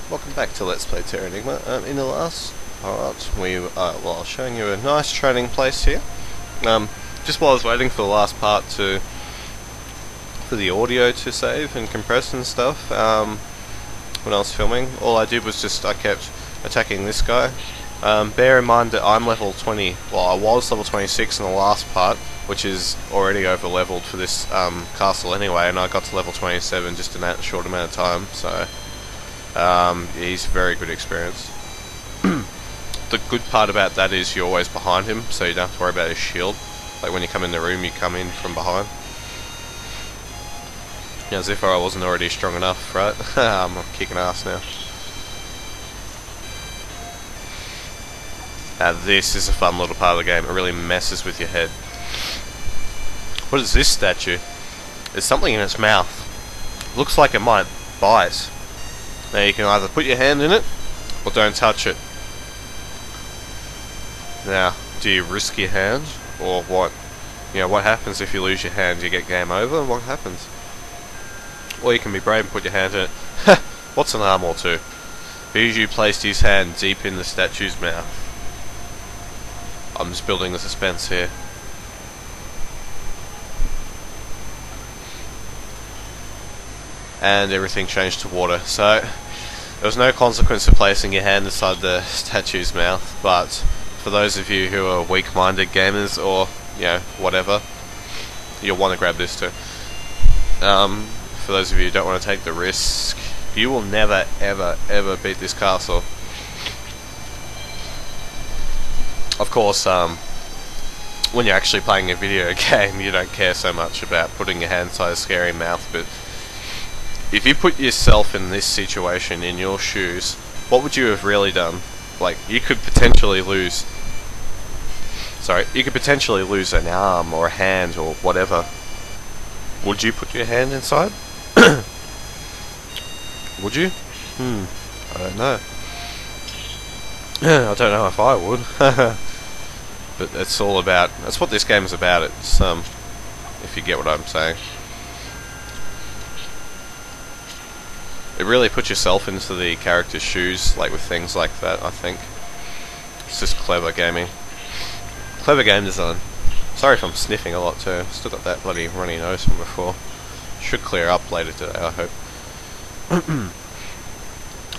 Welcome back to Let's Play Terranigma. In the last part, we were showing you a nice training place here. Just while I was waiting for the last part for the audio to save and compress and stuff, when I was filming, all I did was I kept attacking this guy. Bear in mind that I'm level 20, well I was level 26 in the last part, which is already over leveled for this castle anyway, and I got to level 27 just in that short amount of time, so he's very good experience. The good part about that is you're always behind him, so you don't have to worry about his shield. Like when you come in the room, you come in from behind. Yeah, as if I wasn't already strong enough, right? I'm kicking ass now. Now this is a fun little part of the game. It really messes with your head. What is this statue? There's something in its mouth. Looks like it might bite. Now you can either put your hand in it, or don't touch it. Now, do you risk your hand, or what? You know, what happens if you lose your hand? You get game over, and what happens? Or you can be brave and put your hand in it. What's an arm or two? Bijou placed his hand deep in the statue's mouth. I'm just building the suspense here. And everything changed to water. So there was no consequence of placing your hand inside the statue's mouth, but for those of you who are weak-minded gamers or, you know, whatever, you'll want to grab this too. For those of you who don't want to take the risk, you will never, ever, ever beat this castle. Of course, when you're actually playing a video game, you don't care so much about putting your hand inside a scary mouth, but if you put yourself in this situation, in your shoes, what would you have really done? Like, you could potentially lose... you could potentially lose an arm or a hand or whatever. Would you put your hand inside? Would you? I don't know. I don't know if I would. But it's all about... that's what this game is about. It's, if you get what I'm saying. It really puts yourself into the character's shoes, like with things like that, I think. It's just clever gaming. Clever game design. Sorry if I'm sniffing a lot too. Still got that bloody runny nose from before. Should clear up later today, I hope.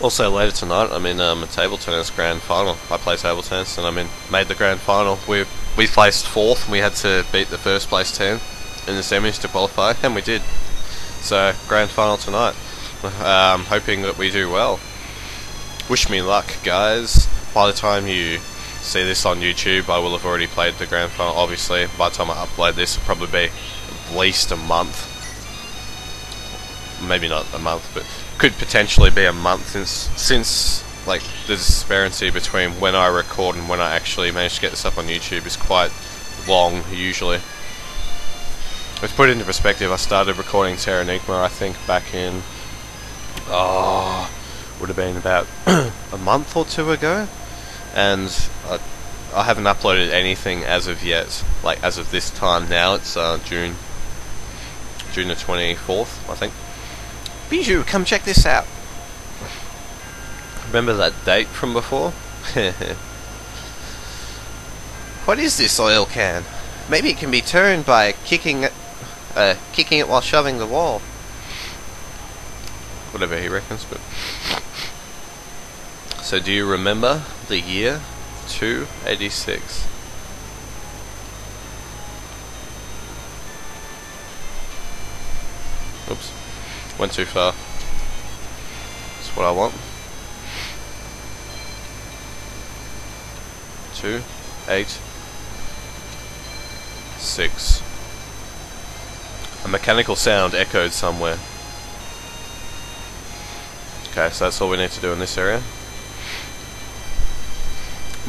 Also later tonight, I'm in a table tennis grand final. I play table tennis and made the grand final. We placed 4th and we had to beat the first place team in the semis to qualify, and we did. So, grand final tonight. Hoping that we do well. Wish me luck, guys. By the time you see this on YouTube, I will have already played the grand final. Obviously, by the time I upload this, it'll probably be at least a month. Maybe not a month, but could potentially be a month since like the disparity between when I record and when I actually manage to get this up on YouTube is quite long usually. To put it into perspective, I started recording Terranigma I think back in would have been about a month or two ago, and I haven't uploaded anything as of yet. Like as of this time now, it's June the 24th, I think. Bijou, come check this out. Remember that date from before? What is this oil can? Maybe it can be turned by kicking it while shoving the wall. Whatever he reckons, but... So do you remember the year 286? Oops. Went too far. That's what I want. 2, 8, 6. A mechanical sound echoed somewhere. Okay, so that's all we need to do in this area.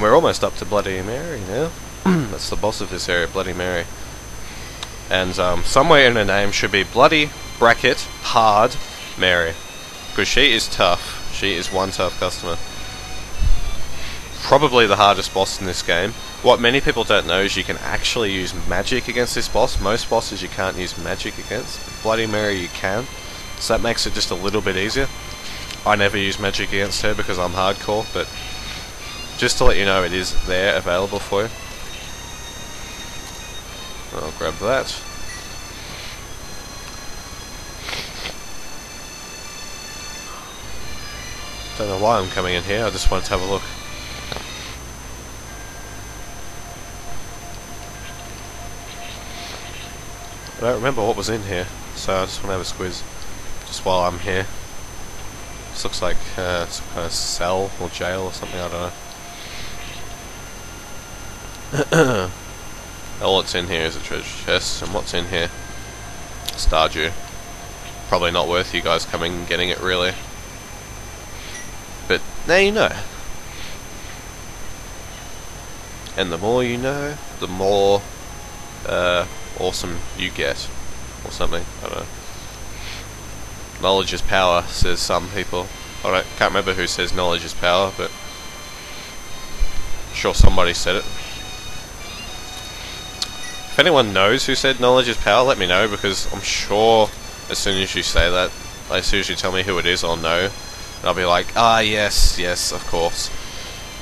We're almost up to Bloody Mary now. That's the boss of this area, Bloody Mary. And somewhere in her name should be Bloody bracket hard Mary, because she is tough. She is one tough customer. Probably the hardest boss in this game. What many people don't know is you can actually use magic against this boss. Most bosses you can't use magic against. Bloody Mary you can, so that makes it just a little bit easier. I never use magic against her because I'm hardcore, but just to let you know, it is there, available for you. I'll grab that. Don't know why I'm coming in here, I just wanted to have a look. I don't remember what was in here, so I just want to have a squiz just while I'm here. This looks like some kind of cell or jail or something, I don't know. All that's in here is a treasure chest, and what's in here? Stardew. Probably not worth you guys coming and getting it, really. But now you know. And the more you know, the more awesome you get. Or something, I don't know. Knowledge is power, says some people. I can't remember who says knowledge is power, but I'm sure somebody said it. If anyone knows who said knowledge is power, let me know, because I'm sure as soon as you say that, as soon as you tell me who it is, I'll know. And I'll be like, ah, yes, of course.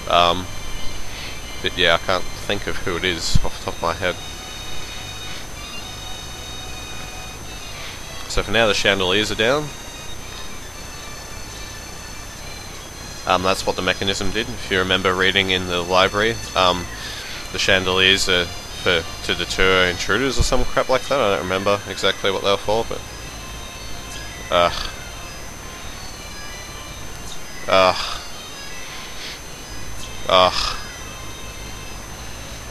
But yeah, I can't think of who it is off the top of my head. So for now, the chandeliers are down. That's what the mechanism did. If you remember reading in the library, the chandeliers are to deter intruders or some crap like that. I don't remember exactly what they were for, but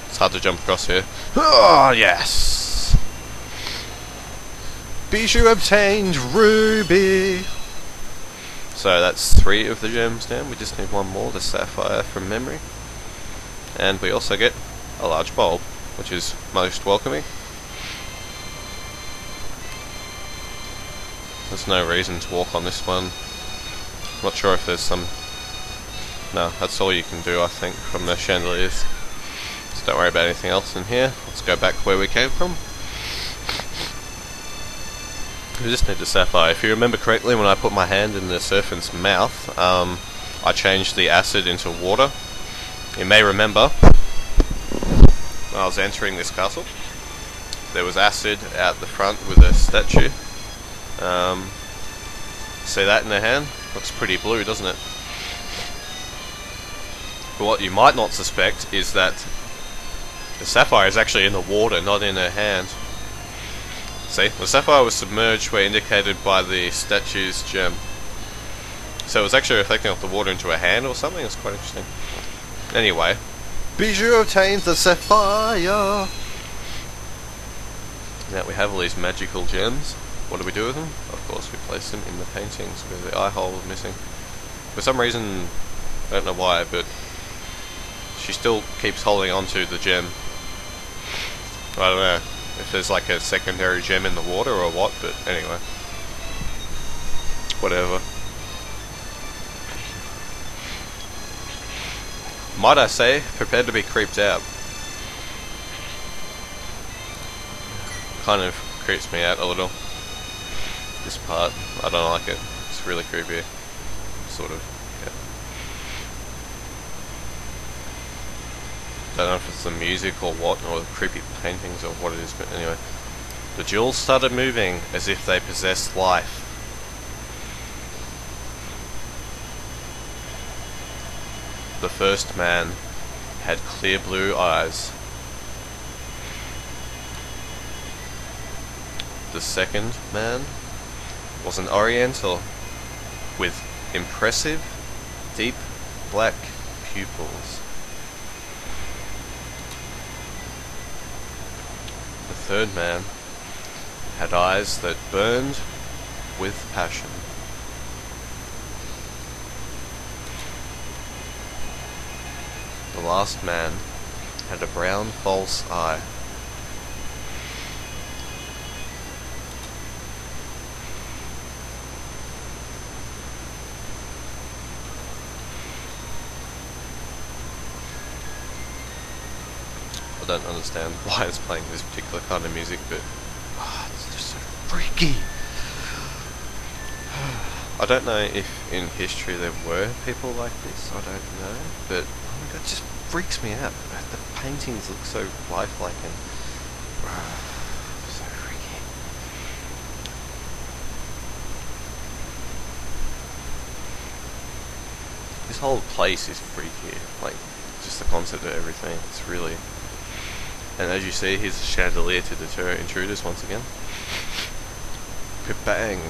it's hard to jump across here. Oh yes. Bijou obtained, ruby. So that's 3 of the gems down. We just need 1 more, the sapphire from memory. And we also get a large bulb, which is most welcoming. There's no reason to walk on this one. Not sure if there's some... No, that's all you can do, I think, from the chandeliers. So don't worry about anything else in here. Let's go back where we came from. We just need the sapphire. If you remember correctly, when I put my hand in the serpent's mouth, I changed the acid into water. You may remember, when I was entering this castle, there was acid out the front with a statue. See that in the hand? Looks pretty blue, doesn't it? But what you might not suspect is that the sapphire is actually in the water, not in her hand. See, the sapphire was submerged where indicated by the statue's gem. So it was actually reflecting off the water into a hand or something. It's quite interesting. Anyway, Bijou obtains the sapphire. Now we have all these magical gems. What do we do with them? Of course, we place them in the paintings where the eye hole is missing. For some reason, I don't know why, but she still keeps holding on to the gem. I don't know if there's like a secondary gem in the water or what, but anyway. Whatever. Might I say, prepare to be creeped out. Kind of creeps me out a little. This part, I don't like it. It's really creepy. Sort of, yeah. Don't know if it's the music or what, or the creepy paintings or what it is, but anyway. The jewels started moving as if they possessed life. The first man had clear blue eyes. The second man was an Oriental with impressive, deep black pupils. The third man had eyes that burned with passion. The last man had a brown false eye. I don't understand why it's playing this particular kind of music, but it's just so freaky. I don't know if in history there were people like this, I don't know, but oh my god, it just freaks me out. The paintings look so lifelike and so freaky. This whole place is freaky, like just the concept of everything. It's really, and as you see, here's a chandelier to deter intruders once again. Bang!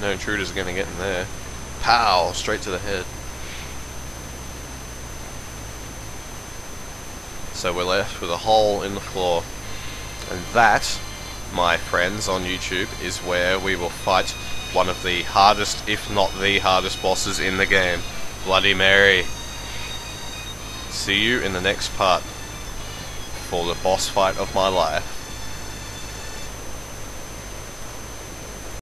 No intruders are going to get in there. Pow! Straight to the head. So we're left with a hole in the floor. And that, my friends on YouTube, is where we will fight one of the hardest, if not the hardest bosses in the game. Bloody Mary. See you in the next part for the boss fight of my life.